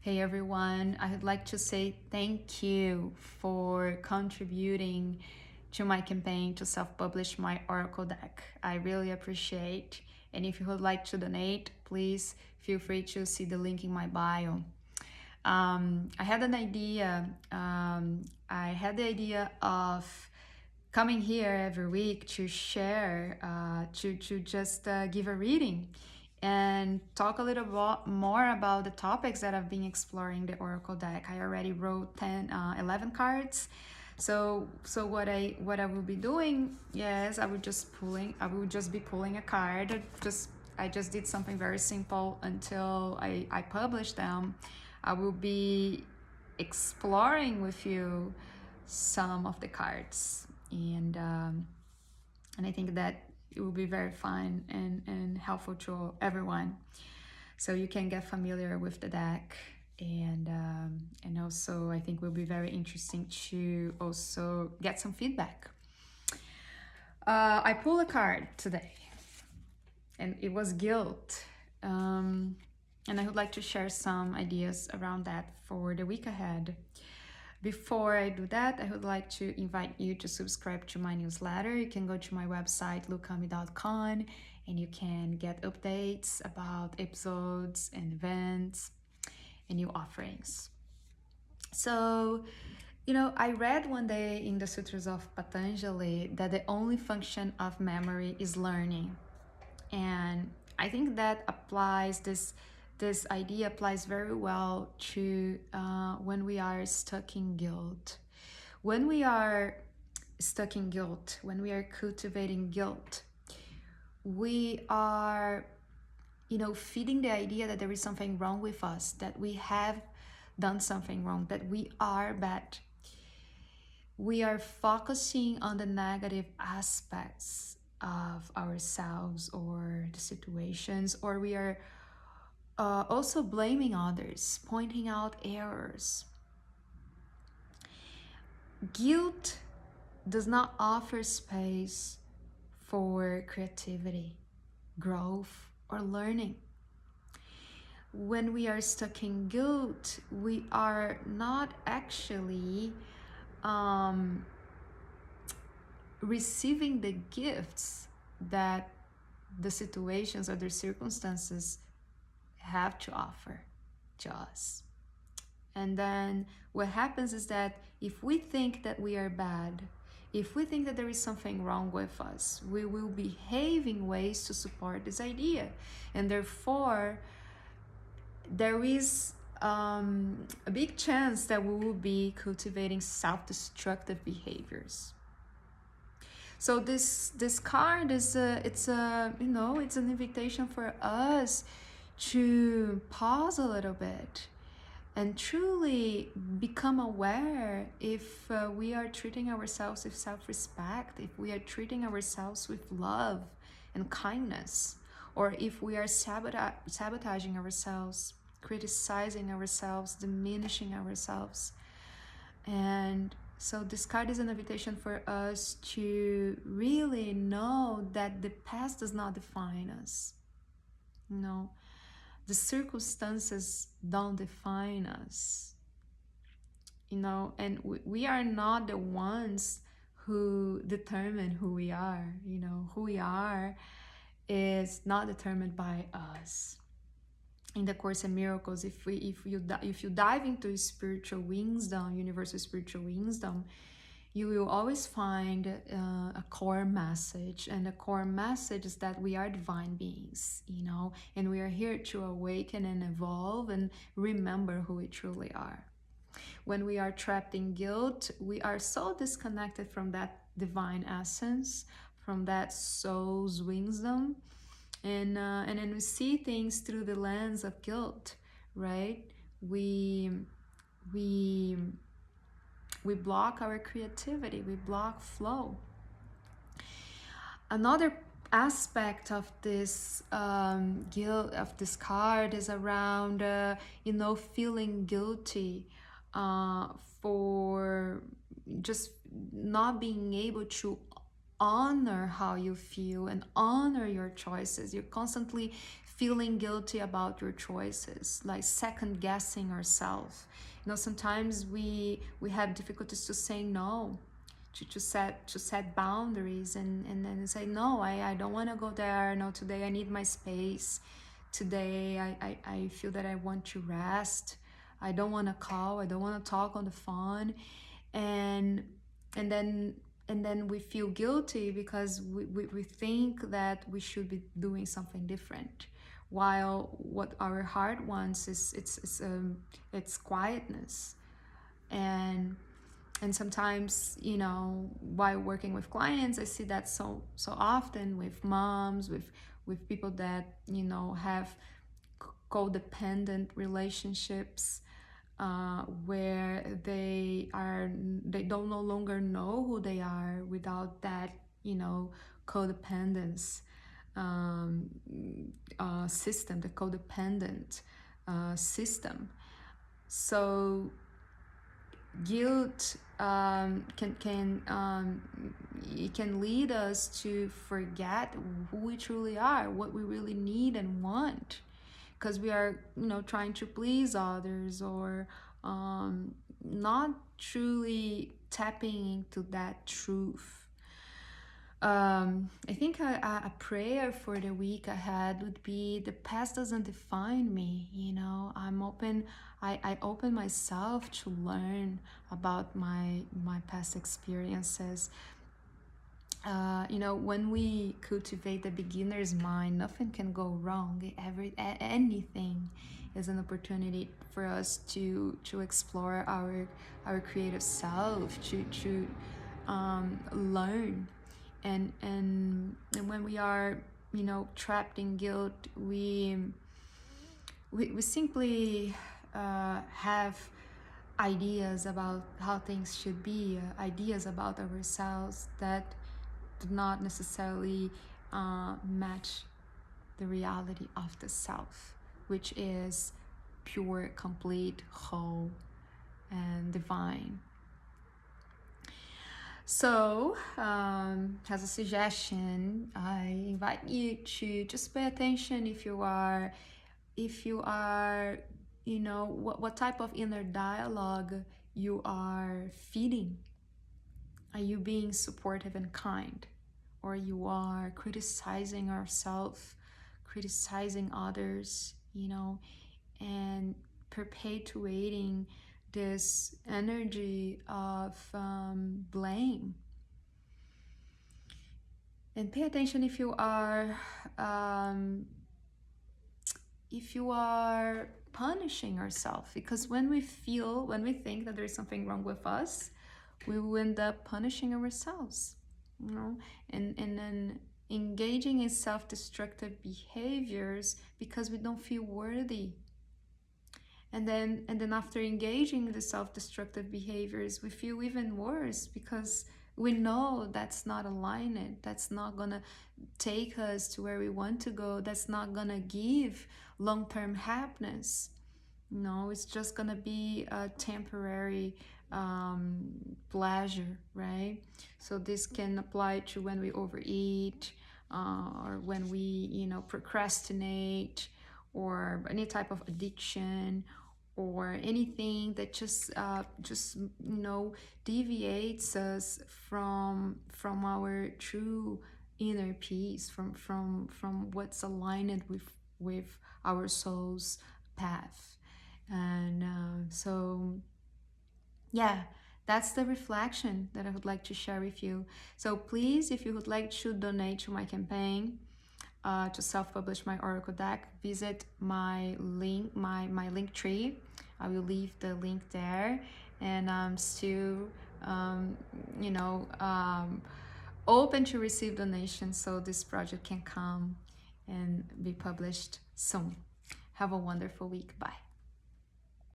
Hey everyone, I would like to say thank you for contributing to my campaign to self-publish my Oracle deck. I really appreciate. And if you would like to donate, please feel free to see the link in my bio. I had an idea. I had the idea of coming here every week to share, to just give a reading and talk a little bit more about the topics that I've been exploring the Oracle deck. I already wrote 11 cards. So what I will be doing, yes, I would just be pulling a card. I just did something very simple until I publish them. I will be exploring with you some of the cards, and I think that it will be very fun and helpful to everyone, so you can get familiar with the deck. And also I think will be very interesting to also get some feedback. I pulled a card today and it was guilt, and I would like to share some ideas around that for the week ahead. Before I do that, I would like to invite you to subscribe to my newsletter. You can go to my website, camy.com, and you can get updates about episodes and events and new offerings. So, I read one day in the Sutras of Patanjali that the only function of memory is learning. And I think that this idea applies very well to when we are stuck in guilt. When we are stuck in guilt, when we are cultivating guilt, we are, feeding the idea that there is something wrong with us, that we have done something wrong, that we are bad. We are focusing on the negative aspects of ourselves or the situations, or we are also blaming others, pointing out errors. Guilt does not offer space for creativity, growth, or learning. When we are stuck in guilt, we are not actually receiving the gifts that the situations or the circumstances have to offer to us. And then what happens is that if we think that we are bad, if we think that there is something wrong with us, we will behave in ways to support this idea. And therefore, there is a big chance that we will be cultivating self-destructive behaviors. So this card is it's an invitation for us to pause a little bit and truly become aware if we are treating ourselves with self-respect, if we are treating ourselves with love and kindness, or if we are sabotaging ourselves, criticizing ourselves, diminishing ourselves. And so this card is an invitation for us to really know that the past does not define us. The circumstances don't define us, and we are not the ones who determine who we are. Who we are is not determined by us. In the Course in Miracles, if you dive into spiritual wisdom, universal spiritual wisdom, you will always find a core message, and the core message is that we are divine beings, and we are here to awaken and evolve and remember who we truly are. When we are trapped in guilt, we are so disconnected from that divine essence, from that soul's wisdom, and then we see things through the lens of guilt, right? We block our creativity, we block flow. Another aspect of this guilt, of this card, is around feeling guilty for just not being able to honor how you feel and honor your choices. You're constantly feeling guilty about your choices, like second guessing ourselves. Sometimes we have difficulties to say no, to set boundaries, and then say no, I don't want to go there. No, today I need my space. Today I feel that I want to rest. I don't want to call. I don't want to talk on the phone, and and then and then we feel guilty because we think that we should be doing something different, while what our heart wants is it's quietness. And sometimes, while working with clients, I see that so often with moms, with people that have codependent relationships, where they don't no longer know who they are without that codependence system, the codependent system. So guilt it can lead us to forget who we truly are, what we really need and want, because we are trying to please others, or not truly tapping into that truth. I think a prayer for the week ahead would be: the past doesn't define me. I open myself to learn about my past experiences. When we cultivate the beginner's mind, nothing can go wrong. Anything is an opportunity for us to explore our creative self, to learn. And when we are trapped in guilt, we simply have ideas about how things should be, ideas about ourselves that do not necessarily match the reality of the self, which is pure, complete, whole, and divine. So, as a suggestion, I invite you to just pay attention if you are, what type of inner dialogue you are feeding. Are you being supportive and kind? Or you are criticizing yourself, criticizing others, and perpetuating this energy of blame. And pay attention if you are punishing yourself, because when we think that there's something wrong with us, we will end up punishing ourselves, and then engaging in self-destructive behaviors because we don't feel worthy. And then after engaging in the self-destructive behaviors, we feel even worse because we know that's not aligned. That's not gonna take us to where we want to go. That's not gonna give long-term happiness. No, it's just gonna be a temporary pleasure, right? So this can apply to when we overeat, or when we procrastinate, or any type of addiction, or anything that just deviates us from our true inner peace, from what's aligned with our soul's path. And so yeah, that's the reflection that I would like to share with you. So please, if you would like to donate to my campaign, to self-publish my Oracle deck, visit my link tree. I will leave the link there, and I'm still open to receive donations so this project can come and be published soon. Have a wonderful week. Bye.